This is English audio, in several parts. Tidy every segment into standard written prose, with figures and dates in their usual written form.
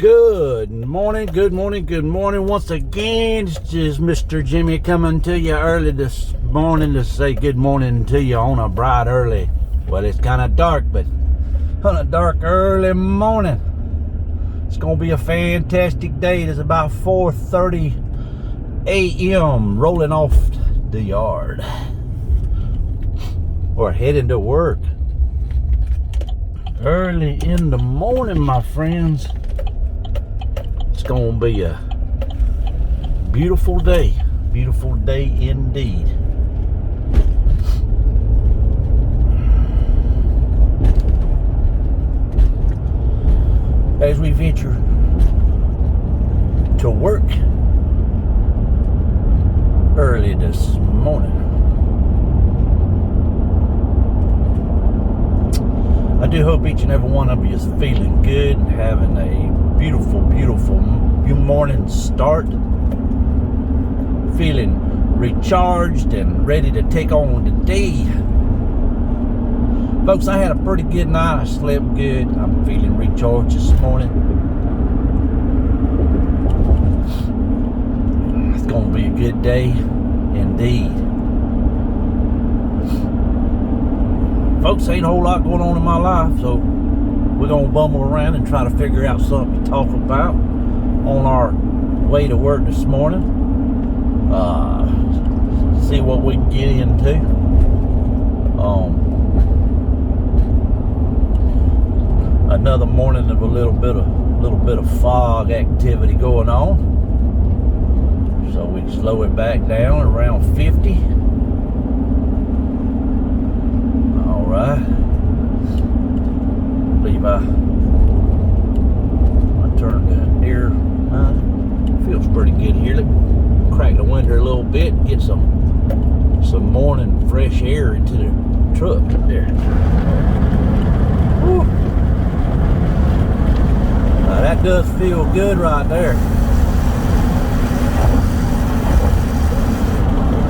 Good morning, good morning, good morning. Once again, it's just Mr. Jimmy coming to you early this morning to say good morning to you on a bright early. Well, it's kind of dark, but on a dark early morning. It's going to be a fantastic day. It's about 4:30 a.m. rolling off the yard. We're heading to work. Early in the morning, my friends. It's gonna be a beautiful day indeed. As we venture to work early this morning, I do hope each and every one of you is feeling good and having a beautiful morning start, feeling recharged and ready to take on the day. Folks, I had a pretty good night. I slept good. I'm feeling recharged this morning. It's gonna be a good day indeed. Folks, ain't a whole lot going on in my life, so we're gonna bumble around and try to figure out something to talk about on our way to work this morning. See what we can get into. Another morning of a little bit of fog activity going on, so we can slow it back down around 50. All right. I believe I turned the air. Feels pretty good here. Let me crack the window a little bit and get some morning fresh air into the truck there. Whew. Now that does feel good right there.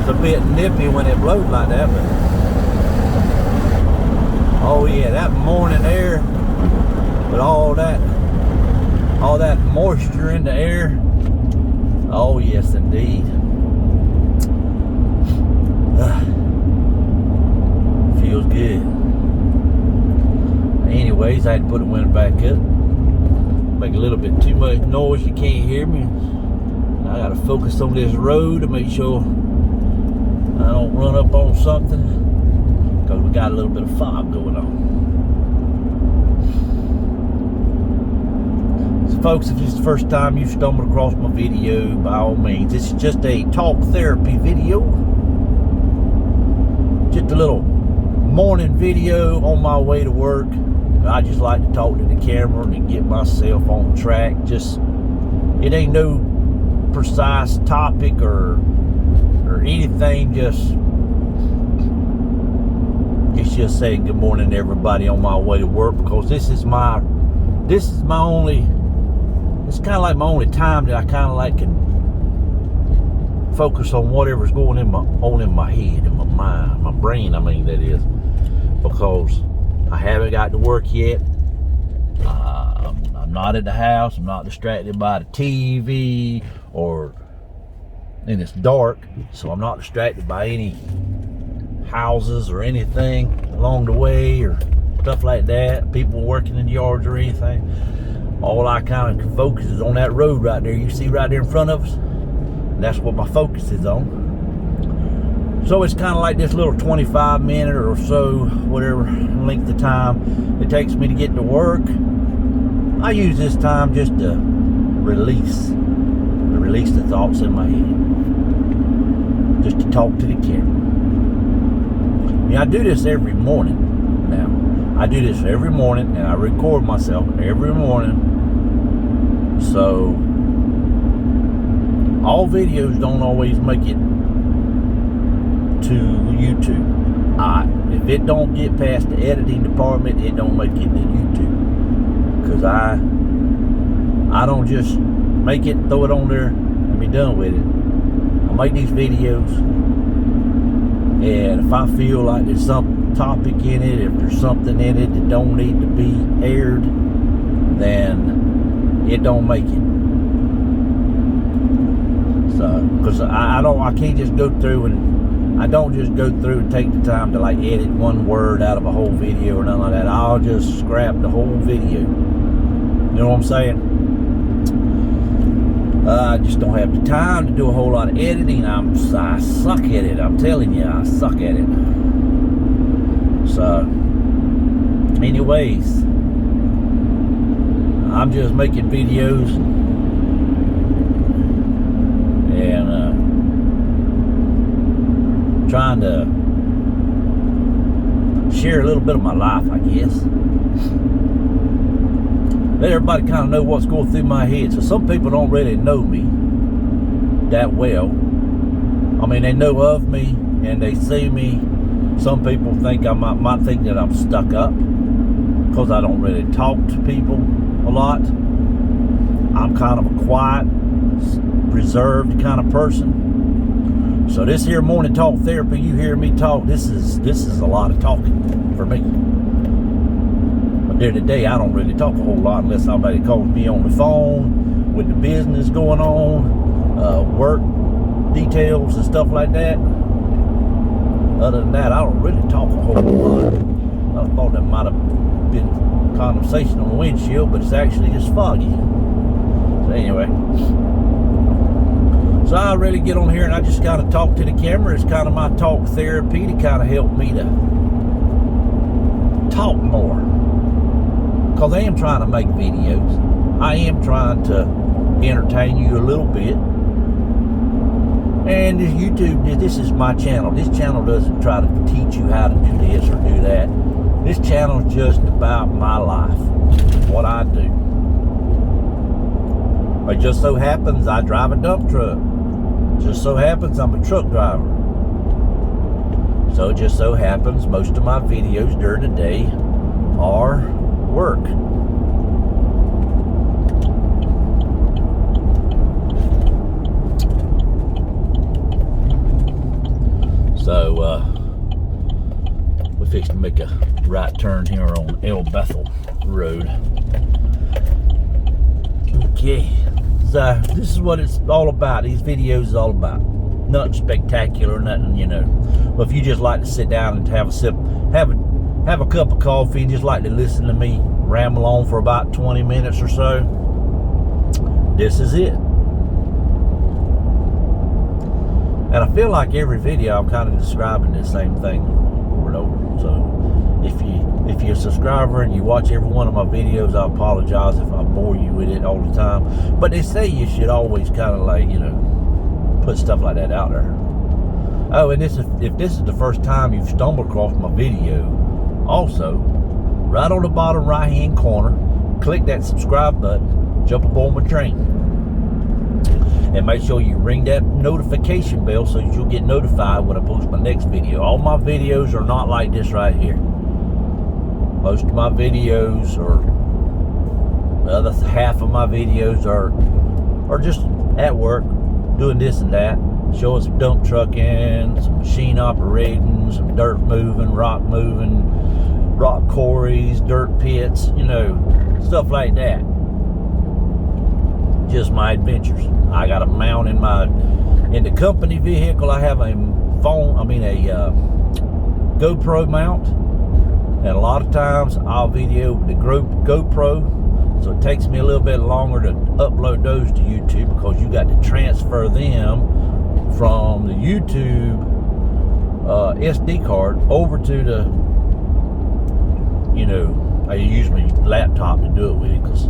It's a bit nippy when it blows like that, but oh yeah, that morning air with all that moisture in the air. Oh yes, indeed. Feels good. Anyways, I had to put the window back up. Make a little bit too much noise. You can't hear me. I gotta focus on this road to make sure I don't run up on something, because we got a little bit of fog going on. Folks, if this is the first time you stumbled across my video, by all means, this is just a talk therapy video. Just a little morning video on my way to work. I just like to talk to the camera and get myself on track. It ain't no precise topic or anything, it's just saying good morning to everybody on my way to work, because this is my only, it's kind of like my only time that I kind of like can focus on whatever's going on in my head, in my mind, my brain, that is, because I haven't got to work yet. I'm not at the house. I'm not distracted by the TV, and it's dark, so I'm not distracted by any houses or anything along the way or stuff like that, people working in the yards or anything. All I kind of focus is on that road right there. You see right there in front of us? And that's what my focus is on. So it's kind of like this little 25-minute or so, whatever length of time it takes me to get to work. I use this time just to release the thoughts in my head. Just to talk to the camera. I do this every morning now. I do this every morning, and I record myself every morning. So all videos don't always make it to YouTube. If it don't get past the editing department, it don't make it to YouTube. Because I don't just make it, throw it on there, and be done with it. I make these videos, and if I feel like there's some topic in it, if there's something in it that don't need to be aired, then it don't make it. So, because I can't just go through and I don't just go through and take the time to like edit one word out of a whole video or nothing like that. I'll just scrap the whole video. You know what I'm saying? I just don't have the time to do a whole lot of editing. I suck at it. I'm telling you, I suck at it. So, anyways, I'm just making videos and trying to share a little bit of my life, I guess. Let everybody kind of know what's going through my head. So some people don't really know me that well. I mean, they know of me and they see me. Some people think might think that I'm stuck up because I don't really talk to people a lot. I'm kind of a quiet, reserved kind of person. So this here morning talk therapy, you hear me talk, this is a lot of talking for me. During the day, I don't really talk a whole lot unless somebody calls me on the phone with the business going on, work details and stuff like that. Other than that, I don't really talk a whole lot. I thought that might have been condensation on the windshield, but it's actually just foggy. So anyway, so I really get on here and I just kind of talk to the camera. It's kind of my talk therapy to kind of help me to talk more. Because I am trying to make videos. I am trying to entertain you a little bit. And YouTube, this is my channel. This channel doesn't try to teach you how to do this or do that. This channel is just about my life, what I do. It just so happens I drive a dump truck. Just so happens I'm a truck driver. So it just so happens most of my videos during the day are work. So we're fixing to make a right turn here on El Bethel Road. Okay, so this is what it's all about. These videos is all about. Nothing spectacular, nothing, you know. But if you just like to sit down and have a sip, have a cup of coffee and just like to listen to me ramble on for about 20 minutes or so, this is it. And I feel like every video I'm kind of describing the same thing over and over. So if you're a subscriber and you watch every one of my videos, I apologize if I bore you with it all the time. But they say you should always kind of like, you know, put stuff like that out there. Oh, and if this is the first time you've stumbled across my video, also, right on the bottom right-hand corner, click that subscribe button, jump aboard my train. And make sure you ring that notification bell so that you'll get notified when I post my next video. All my videos are not like this right here. Most of my videos, or the other half of my videos are just at work, doing this and that. Showing some dump trucking, some machine operating, some dirt moving, rock quarries, dirt pits, you know, stuff like that. Just my adventures. I got a mount in the company vehicle. I have a GoPro mount, and a lot of times I'll video the GoPro, so it takes me a little bit longer to upload those to YouTube because you got to transfer them from the YouTube SD card over to the, you know, I use my laptop to do it with it, because,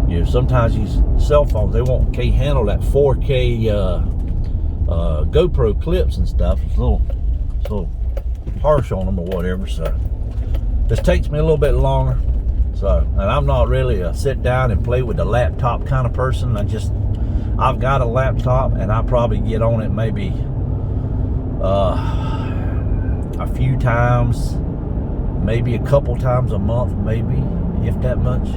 you know, sometimes these cell phones, they can't handle that 4K GoPro clips and stuff. It's a little harsh on them or whatever. So this takes me a little bit longer. So, and I'm not really a sit down and play with the laptop kind of person. I've got a laptop and I probably get on it maybe a few times, maybe a couple times a month, maybe, if that much.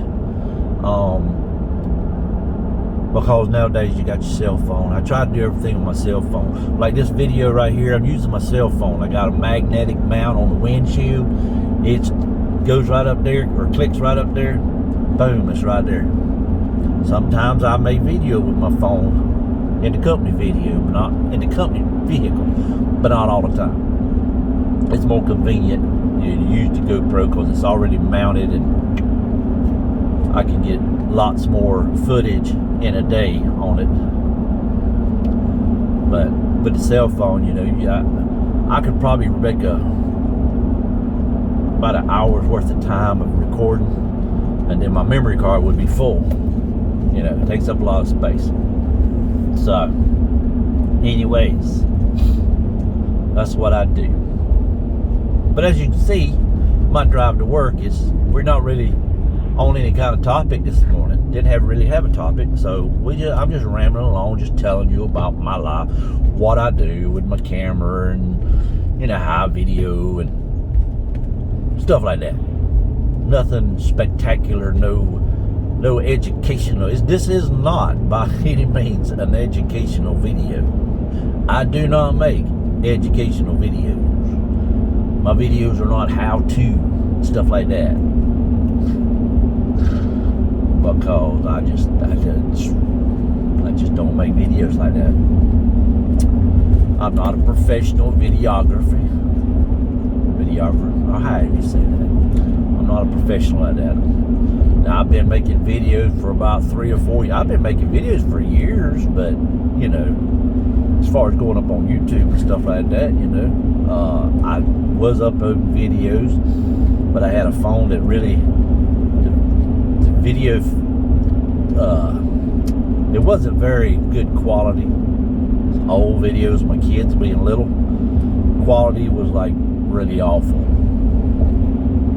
Because nowadays you got your cell phone. I try to do everything on my cell phone. Like this video right here, I'm using my cell phone. I got a magnetic mount on the windshield. It goes right up there, or clicks right up there. Boom, it's right there. Sometimes I may video with my phone in the company video, but not in the company vehicle, but not all the time. It's more convenient to use the GoPro because it's already mounted and I can get lots more footage in a day on it. But with the cell phone, I could probably make about an hour's worth of time of recording, and then my memory card would be full. It takes up a lot of space. So, anyways, that's what I do. But as you can see, my drive to work we're not really on any kind of topic this morning. Didn't really have a topic, so I'm just rambling along, just telling you about my life, what I do with my camera, and how I video and stuff like that. Nothing spectacular, no educational. This is not by any means an educational video. I do not make educational videos. My videos are not how-to, stuff like that. Because I just don't make videos like that. I'm not a professional videographer, or how do you say that? I'm not a professional at that. Now, I've been making videos for about 3 or 4 years. I've been making videos for years, but as far as going up on YouTube and stuff like that, I was uploading videos, but I had a phone that really the video it wasn't very good quality. Old videos, my kids being little, quality was like really awful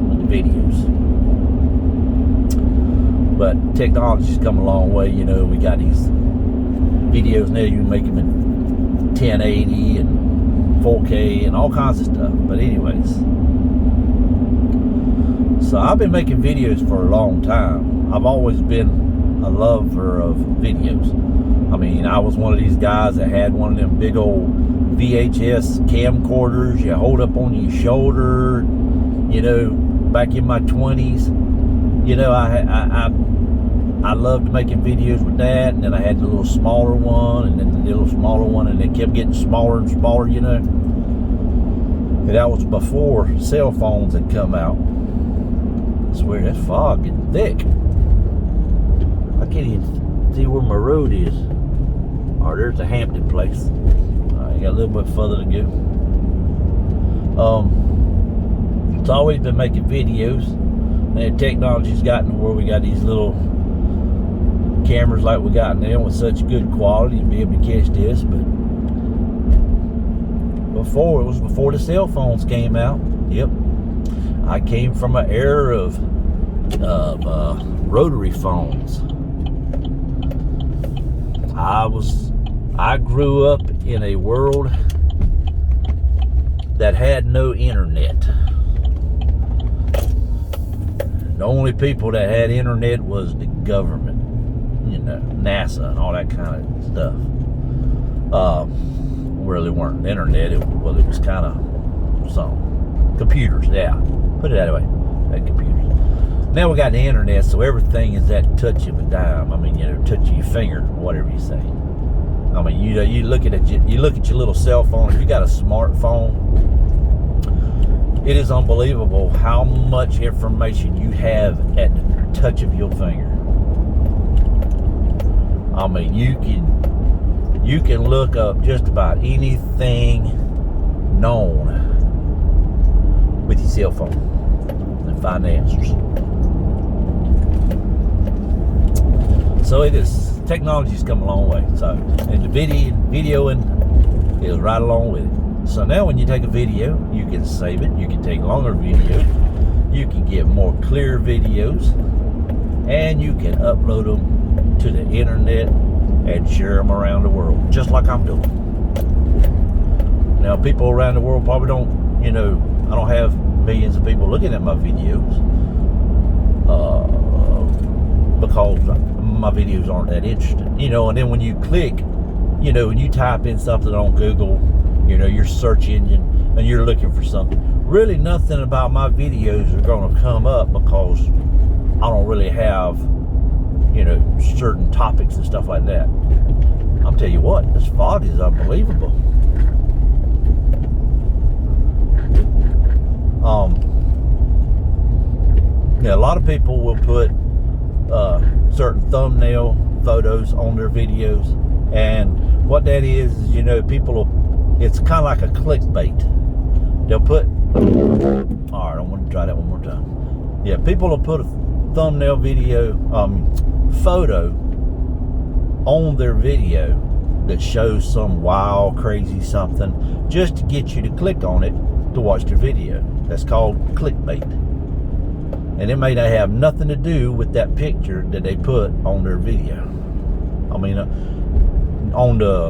with the videos. But technology's come a long way. We got these videos now, you can make them in 1080 and 4K and all kinds of stuff. But anyways, so I've been making videos for a long time. I've always been a lover of videos. I mean, I was one of these guys that had one of them big old VHS camcorders you hold up on your shoulder, back in my 20s. I loved making videos with that, and then I had the little smaller one, and then the little smaller one, and it kept getting smaller and smaller, And that was before cell phones had come out. I swear, that fog getting thick. I can't even see where my road is. Oh, there's the Hampton place. I got a little bit further to go. It's always been making videos. And technology's gotten to where we got these little cameras like we got now with such good quality to be able to catch this. But it was before the cell phones came out. Yep, I came from an era of rotary phones. I grew up in a world that had no internet. The only people that had internet was the government, NASA and all that kind of stuff. Really weren't internet. It was kind of some computers. Yeah, put it that way. Had computers. Now we got the internet, so everything is at touch of a dime. I mean, touch of your finger, whatever you say. I mean, you look at your little cell phone. If you got a smartphone, it is unbelievable how much information you have at the touch of your finger. I mean, you can look up just about anything known with your cell phone and find the answers. So technology's come a long way. So, and the videoing is right along with it. So now when you take a video, you can save it. You can take longer videos. You can get more clear videos. And you can upload them to the internet and share them around the world, just like I'm doing. Now, people around the world probably don't, I don't have millions of people looking at my videos because my videos aren't that interesting, and then when you click, when you type in something on Google, your search engine, and you're looking for something, really nothing about my videos are going to come up because I don't really have certain topics and stuff like that. I'm telling you what, this fog is unbelievable. A lot of people will put certain thumbnail photos on their videos, and what that is, people will, it's kind of like a clickbait. They'll put, all right, I want to try that one more time. Yeah, people will put a thumbnail photo on their video that shows some wild, crazy something, just to get you to click on it to watch their video. That's called clickbait. And it may not have nothing to do with that picture that they put on their video. I mean,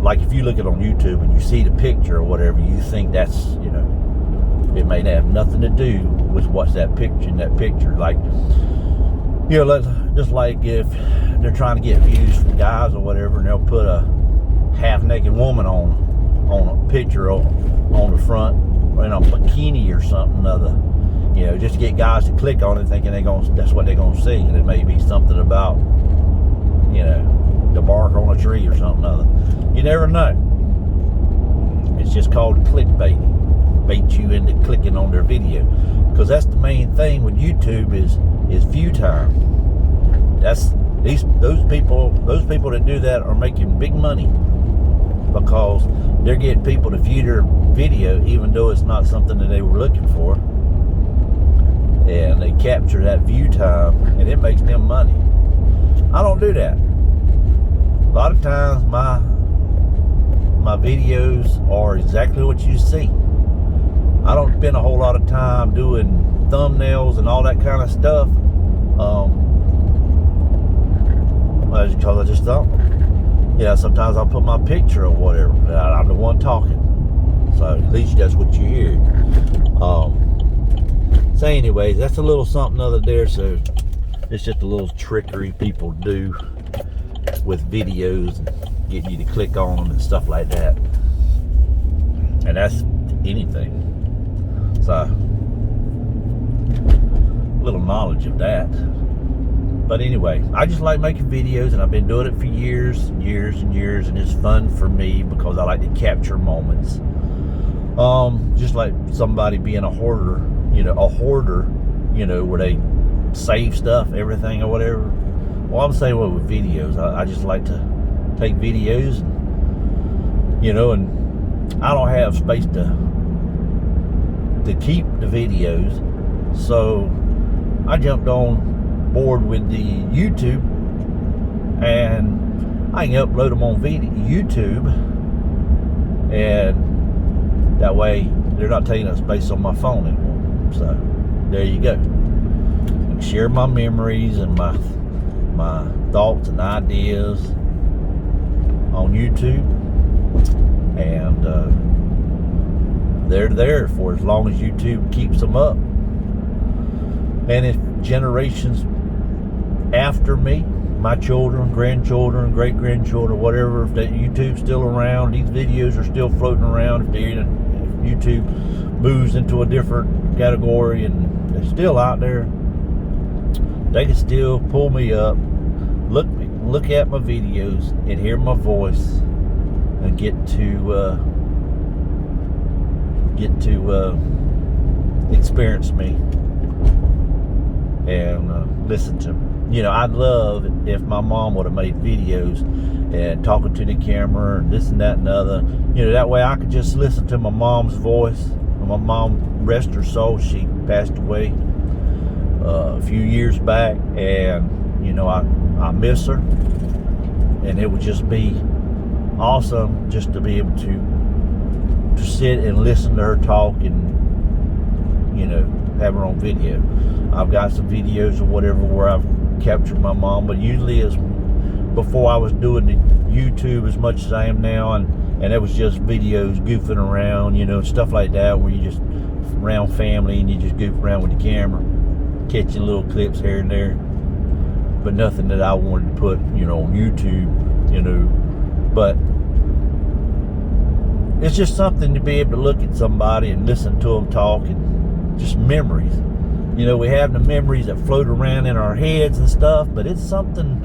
like if you look at it on YouTube and you see the picture or whatever, you think that's, it may have nothing to do with what's that picture in that picture. Like, just like if they're trying to get views from guys or whatever, and they'll put a half-naked woman on a picture on the front, or in a bikini or something other, just to get guys to click on it, thinking that's what they're gonna see, and it may be something about, the bark on a tree or something other. You never know. It's just called clickbait. Bait you into clicking on their video, because that's the main thing with YouTube is view time. That's those people that do that are making big money, because they're getting people to view their video even though it's not something that they were looking for, and they capture that view time, and it makes them money. I don't do that. A lot of times my videos are exactly what you see. I don't spend a whole lot of time doing thumbnails and all that kind of stuff, because I just don't. Sometimes I'll put my picture or whatever. I'm the one talking, so at least that's what you hear. So anyways, that's a little something other there. So it's just a little trickery people do with videos, and getting you to click on them and stuff like that. And that's anything. So, a little knowledge of that. But anyway, I just like making videos, and I've been doing it for years and years and years, and it's fun for me because I like to capture moments. Just like somebody being a hoarder, where they save stuff, everything or whatever. Well, I'm saying with videos, I just like to take videos, and I don't have space to keep the videos, so I jumped on board with the YouTube, and I can upload them on YouTube, and that way they're not taking up space on my phone anymore. So there you go. I can share my memories and my thoughts and ideas on YouTube, and they're there for as long as YouTube keeps them up. And if generations after me, my children, grandchildren, great-grandchildren, whatever, if that YouTube's still around, these videos are still floating around, if YouTube moves into a different category and they're still out there, they can still pull me up, look at my videos and hear my voice, and get to experience me and listen to me. I'd love if my mom would have made videos and talking to the camera and this and that and the other. That way I could just listen to my mom's voice. My mom, rest her soul, she passed away a few years back, and I miss her, and it would just be awesome just to be able to sit and listen to her talk and have her on video. I've got some videos or whatever where I've captured my mom, but usually it's before I was doing the YouTube as much as I am now, and it was just videos goofing around, stuff like that, where you just around family and you just goof around with the camera, catching little clips here and there, but nothing that I wanted to put on YouTube. But it's just something to be able to look at somebody and listen to them talk, and just memories. We have the memories that float around in our heads and stuff, but it's something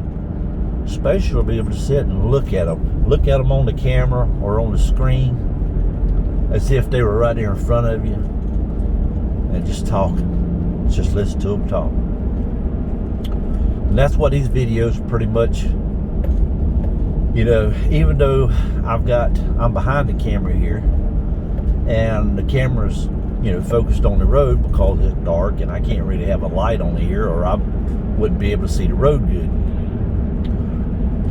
special to be able to sit and look at them on the camera or on the screen as if they were right there in front of you and just talking. Just listen to them talk. And that's what these videos pretty much, you know, even though I'm behind the camera here and the camera's, you know, focused on the road because it's dark and I can't really have a light on here or I wouldn't be able to see the road good.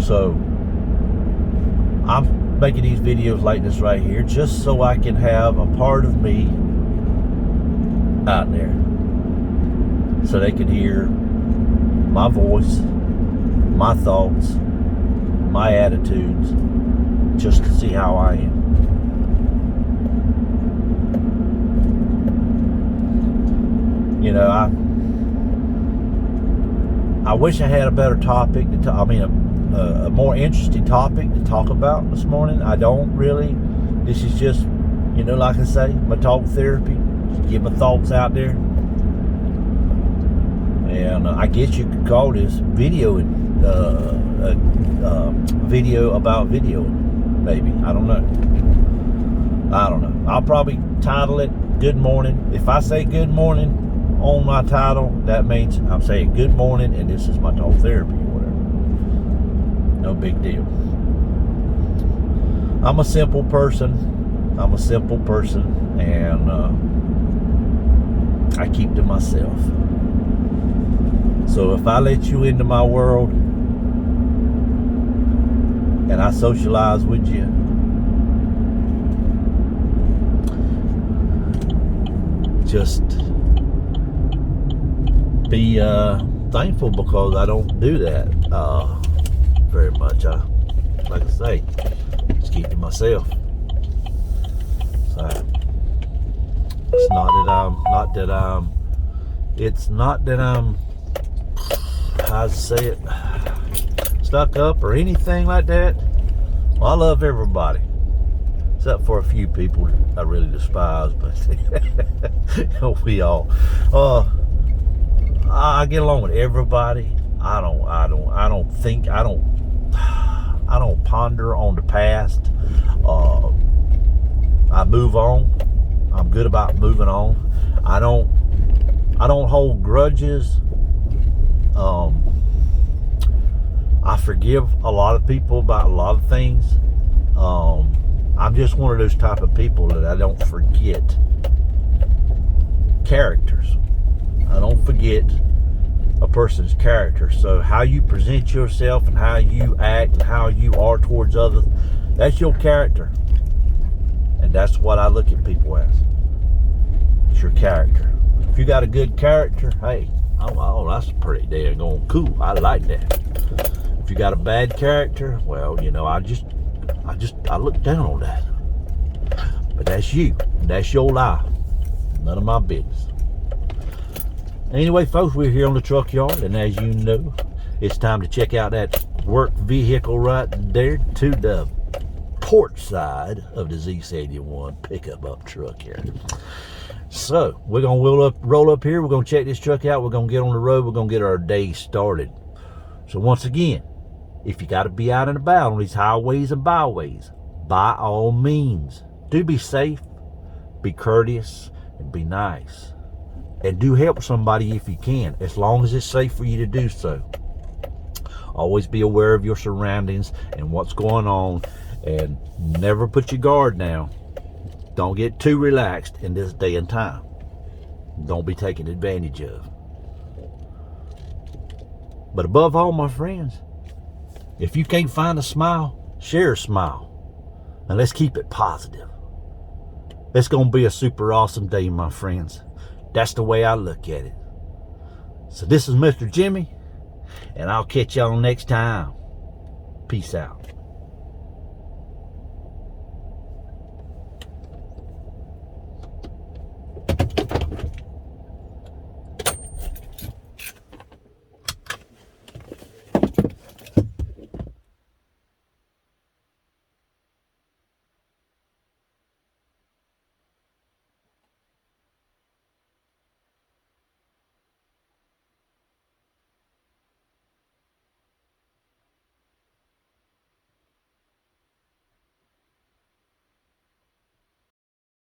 So I'm making these videos like this right here just so I can have a part of me out there so they can hear my voice, my thoughts, my attitudes, just to see how I am. You know, I wish I had a better topic to talk, a more interesting topic to talk about this morning. I don't really. This is just, you know, like I say, my talk therapy. Just get my thoughts out there. And I guess you could call this video video about video, maybe. I don't know. I'll probably title it Good Morning. If I say good morning on my title, that means I'm saying good morning and this is my talk therapy or whatever. No big deal. I'm a simple person and I keep to myself. So if I let you into my world and I socialize with you, just be thankful because I don't do that very much. Like I say, just keep to myself. So it's not that I'm how to say it, stuck up or anything like that. Well, I love everybody except for a few people I really despise, but we all I get along with everybody. I don't ponder on the past. I move on. I'm good about moving on. I don't hold grudges. I forgive a lot of people about a lot of things. I'm just one of those type of people that I don't forget characters. I don't forget a person's character. So how you present yourself and how you act and how you are towards others, that's your character. And that's what I look at people as. It's your character. If you got a good character, hey, oh, that's pretty damn going cool. I like that. If you got a bad character, well, you know, I look down on that. But that's you. That's your life. None of my business. Anyway, folks, we're here on the truck yard, and as you know, it's time to check out that work vehicle right there to the port side of the Z71 pickup truck here. So we're gonna roll up here. We're gonna check this truck out. We're gonna get on the road. We're gonna get our day started. So once again, if you got to be out and about on these highways and byways, by all means, do be safe, be courteous, and be nice. And do help somebody if you can, as long as it's safe for you to do so. Always be aware of your surroundings and what's going on, and never put your guard down. Don't get too relaxed in this day and time. Don't be taken advantage of. But above all, my friends, if you can't find a smile, share a smile. And let's keep it positive. It's going to be a super awesome day, my friends. That's the way I look at it. So this is Mr. Jimmy, and I'll catch y'all next time. Peace out.